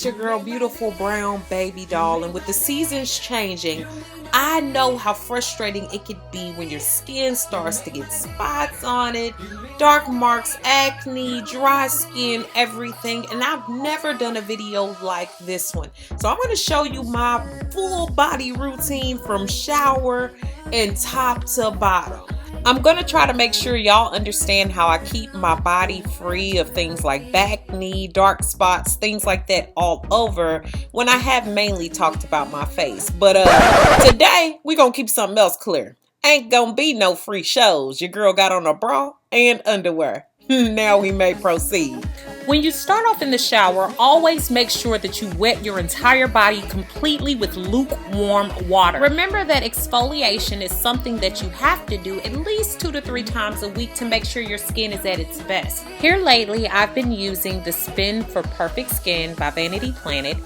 your girl, Beautiful Brown Baby Doll, and with the seasons changing, I know how frustrating it could be when your skin starts to get spots on it, dark marks, acne, dry skin, everything, and I've never done a video like this one. So I'm going to show you my full body routine from shower and top to bottom. I'm going to try to make sure y'all understand how I keep my body free of things like acne, dark spots, things like that all over when I have mainly talked about my face. But today, we're going to keep something else clear. Ain't going to be no free shows. Your girl got on a bra and underwear. Now we may proceed. When you start off in the shower, always make sure that you wet your entire body completely with lukewarm water. Remember that exfoliation is something that you have to do at least 2 to 3 times a week to make sure your skin is at its best. Here lately, I've been using the Spin for Perfect Skin by Vanity Planet.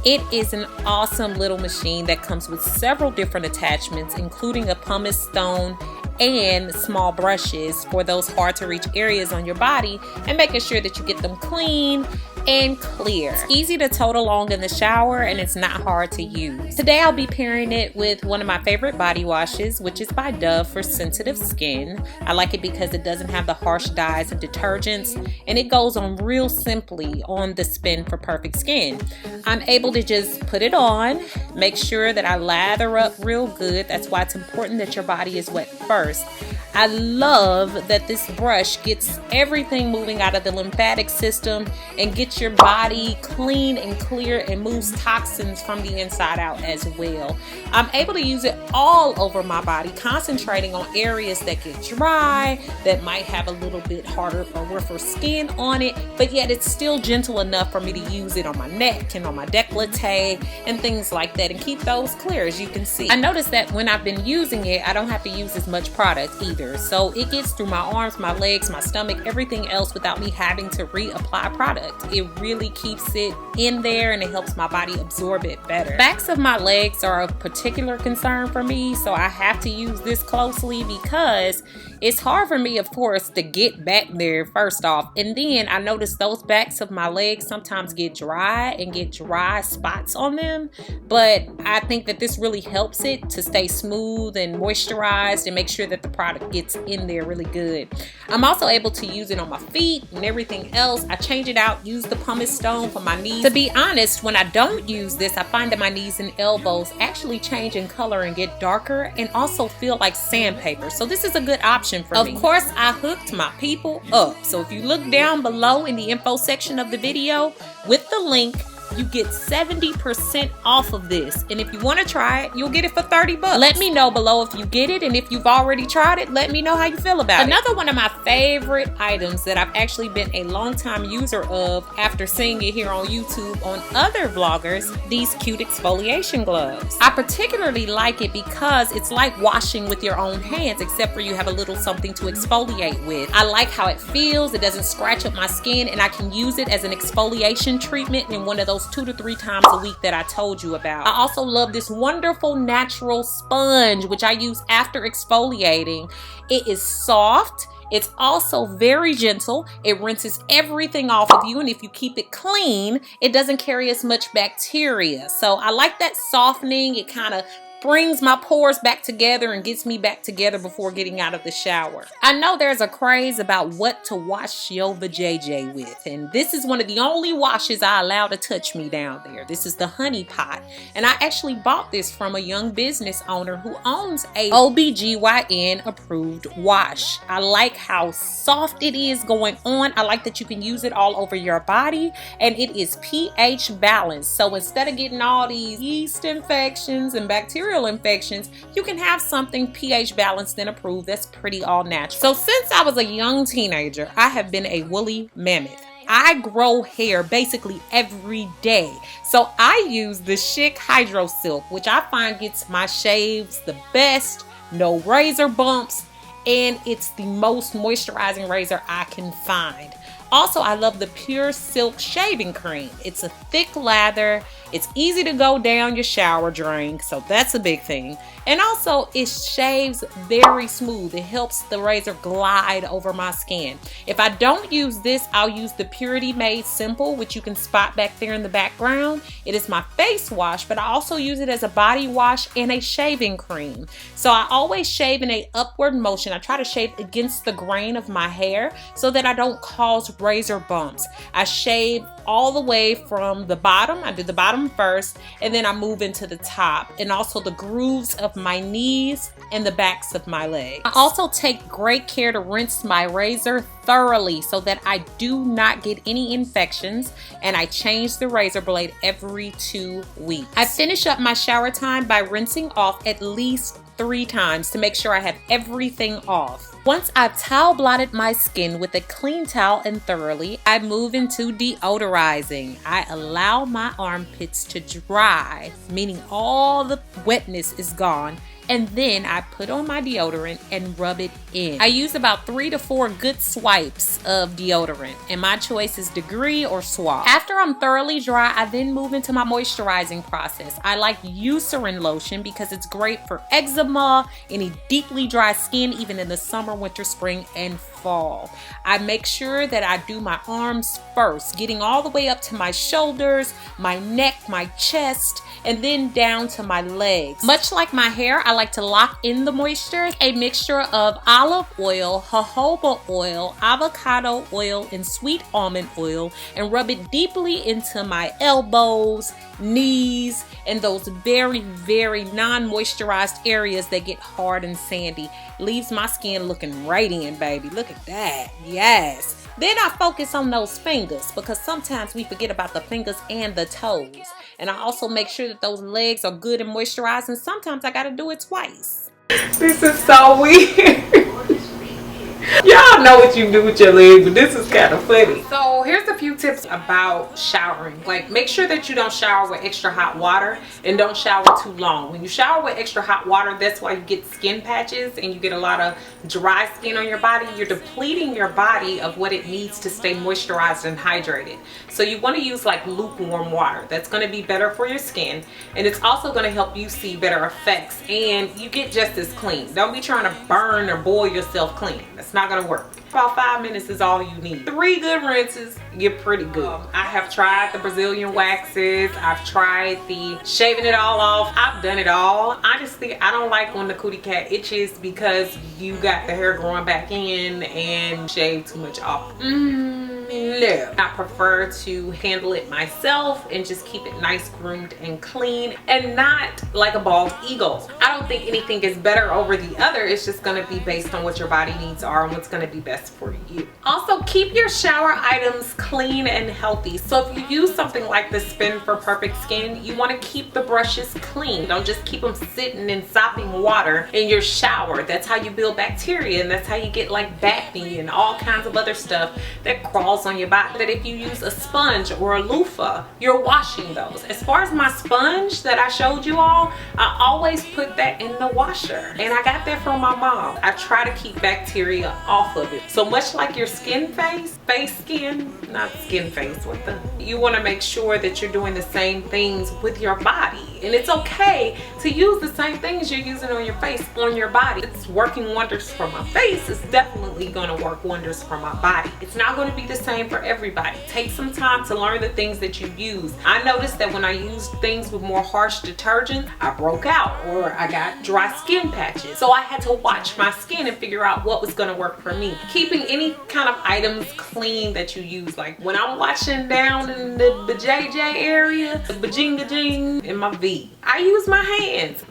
It is an awesome little machine that comes with several different attachments, including a pumice stone and small brushes for those hard to reach areas on your body and making sure that you get them clean and clear. It's easy to tote along in the shower and it's not hard to use. Today I'll be pairing it with one of my favorite body washes, which is by Dove for sensitive skin. I like it because it doesn't have the harsh dyes and detergents, and it goes on real simply on the Spin for Perfect Skin. I'm able to just put it on, make sure that I lather up real good. That's why it's important that your body is wet first. I love that this brush gets everything moving out of the lymphatic system and gets your body clean and clear and moves toxins from the inside out as well. I'm able to use it all over my body, concentrating on areas that get dry, that might have a little bit harder or rougher skin on it, but yet it's still gentle enough for me to use it on my neck and on my décolleté and things like that and keep those clear, as you can see. I noticed that when I've been using it, I don't have to use as much product either. So it gets through my arms, my legs, my stomach, everything else without me having to reapply product. It really keeps it in there and it helps my body absorb it better. Backs of my legs are of particular concern for me, so I have to use this closely because it's hard for me, of course, to get back there first off. And then I notice those backs of my legs sometimes get dry and get dry spots on them. But I think that this really helps it to stay smooth and moisturized and make sure that the product gets in there really good. I'm also able to use it on my feet and everything else. I change it out, use the pumice stone for my knees. To be honest, when I don't use this, I find that my knees and elbows actually change in color and get darker and also feel like sandpaper. So this is a good option for me. Of course, I hooked my people up. So if you look down below in the info section of the video with the link, you get 70% off of this. And if you want to try it, you'll get it for 30 bucks. Let me know below if you get it, and if you've already tried it, let me know how you feel about it. Another one of my favorite items that I've actually been a long time user of after seeing it here on YouTube on other vloggers, these cute exfoliation gloves. I particularly like it because it's like washing with your own hands, except for you have a little something to exfoliate with. I like how it feels. It doesn't scratch up my skin, and I can use it as an exfoliation treatment in one of those 2 to 3 times a week that I told you about. I also love this wonderful natural sponge, which I use after exfoliating. It is soft. It's also very gentle. It rinses everything off of you, and if you keep it clean, it doesn't carry as much bacteria. So I like that softening. It kind of brings my pores back together and gets me back together before getting out of the shower. I know there's a craze about what to wash your vajayjay with, and this is one of the only washes I allow to touch me down there. This is the Honey Pot, and I actually bought this from a young business owner who owns a OBGYN approved wash. I like how soft it is going on. I like that you can use it all over your body, and it is pH balanced. So instead of getting all these yeast infections and bacterial infections, you can have something pH balanced and approved that's pretty all natural. So since I was a young teenager, I have been a woolly mammoth. I grow hair basically every day. So I use the Chic Hydro Silk, which I find gets my shaves the best, no razor bumps, and it's the most moisturizing razor I can find. Also, I love the Pure Silk Shaving Cream. It's a thick lather. It's easy to go down your shower drain, so that's a big thing. And also, it shaves very smooth. It helps the razor glide over my skin. If I don't use this, I'll use the Purity Made Simple, which you can spot back there in the background. It is my face wash, but I also use it as a body wash and a shaving cream. So I always shave in a upward motion. I try to shave against the grain of my hair so that I don't cause razor bumps. I shave all the way from the bottom. I do the bottom first, and then I move into the top, and also the grooves of my knees and the backs of my legs. I also take great care to rinse my razor thoroughly so that I do not get any infections, and I change the razor blade every 2 weeks. I finish up my shower time by rinsing off at least 3 times to make sure I have everything off. Once I've towel blotted my skin with a clean towel and thoroughly, I move into deodorizing. I allow my armpits to dry, meaning all the wetness is gone, and then I put on my deodorant and rub it in. I use about 3 to 4 good swipes of deodorant, and my choice is Degree or Suave. After I'm thoroughly dry, I then move into my moisturizing process. I like Eucerin lotion because it's great for eczema, any deeply dry skin, even in the summer, winter, spring, and fall. I make sure that I do my arms first, getting all the way up to my shoulders, my neck, my chest, and then down to my legs. Much like my hair, I like to lock in the moisture. A mixture of olive oil, jojoba oil, avocado oil, and sweet almond oil, and rub it deeply into my elbows, knees, and those very, very non-moisturized areas that get hard and sandy. Leaves my skin looking radiant, baby. Look at that. Yes. Then I focus on those fingers because sometimes we forget about the fingers and the toes. And I also make sure that those legs are good and moisturized, and sometimes I gotta do it twice. This is so weird. Y'all know what you do with your legs, but this is kind of funny. So here's a few tips about showering. Like, make sure that you don't shower with extra hot water, and don't shower too long. When you shower with extra hot water, that's why you get skin patches and you get a lot of dry skin on your body. You're depleting your body of what it needs to stay moisturized and hydrated. So you want to use like lukewarm water. That's going to be better for your skin, and it's also going to help you see better effects, and you get just as clean. Don't be trying to burn or boil yourself clean. That's not gonna work. About 5 minutes is all you need. 3 good rinses, you're pretty good. I have tried the Brazilian waxes. I've tried the shaving it all off. I've done it all. Honestly, I don't like when the cootie cat itches because you got the hair growing back in and shave too much off. No. I prefer to handle it myself and just keep it nice, groomed, and clean, and not like a bald eagle. I don't think anything is better over the other. It's just going to be based on what your body needs are and what's going to be best for you. Also, keep your shower items clean and healthy. So if you use something like the Spin for Perfect Skin, you want to keep the brushes clean. Don't just keep them sitting in sopping water in your shower. That's how you build bacteria, and that's how you get like acne and all kinds of other stuff that crawls on your body. That if you use a sponge or a loofah, you're washing those. As far as my sponge that I showed you all, I always put that in the washer, and I got that from my mom. I try to keep bacteria off of it. So much like your skin face skin, not skin face, what the? You want to make sure that you're doing the same things with your body, and it's okay to use the same things you're using on your face on your body. It's working wonders for my face. It's definitely going to work wonders for my body. It's not going to be the same for everybody. Take some time to learn the things that you use. I noticed that when I used things with more harsh detergent, I broke out or I got dry skin patches. So I had to watch my skin and figure out what was going to work for me. Keeping any kind of items clean that you use. Like when I'm washing down in the BJJ area, the bajinga-jing in my V, I use my hands.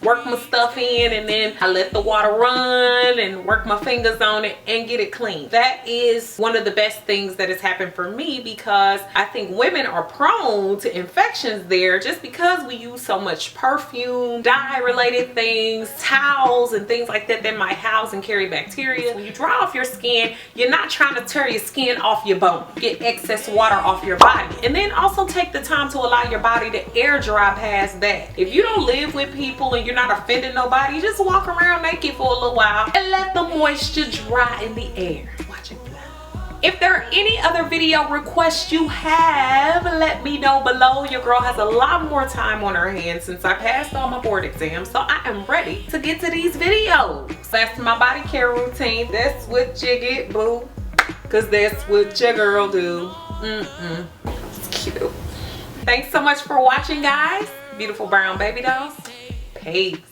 Work my stuff in, and then I let the water run and work my fingers on it and get it clean. That is one of the best things that has happened for me, because I think women are prone to infections there just because we use so much perfume, dye related things, towels and things like that that might house and carry bacteria. When you dry off your skin, you're not trying to tear your skin off your bone. Get excess water off your body, and then also take the time to allow your body to air dry past that. If you don't live with people and you're not offending nobody, just walk around naked for a little while and let the moisture dry in the air. Watch it fly. If there are any other video requests you have, let me know below. Your girl has a lot more time on her hands since I passed all my board exams, so I am ready to get to these videos. That's my body care routine. That's what you get, boo, because that's what your girl do. It's cute. Thanks so much for watching, guys. Beautiful brown baby dolls. Peace.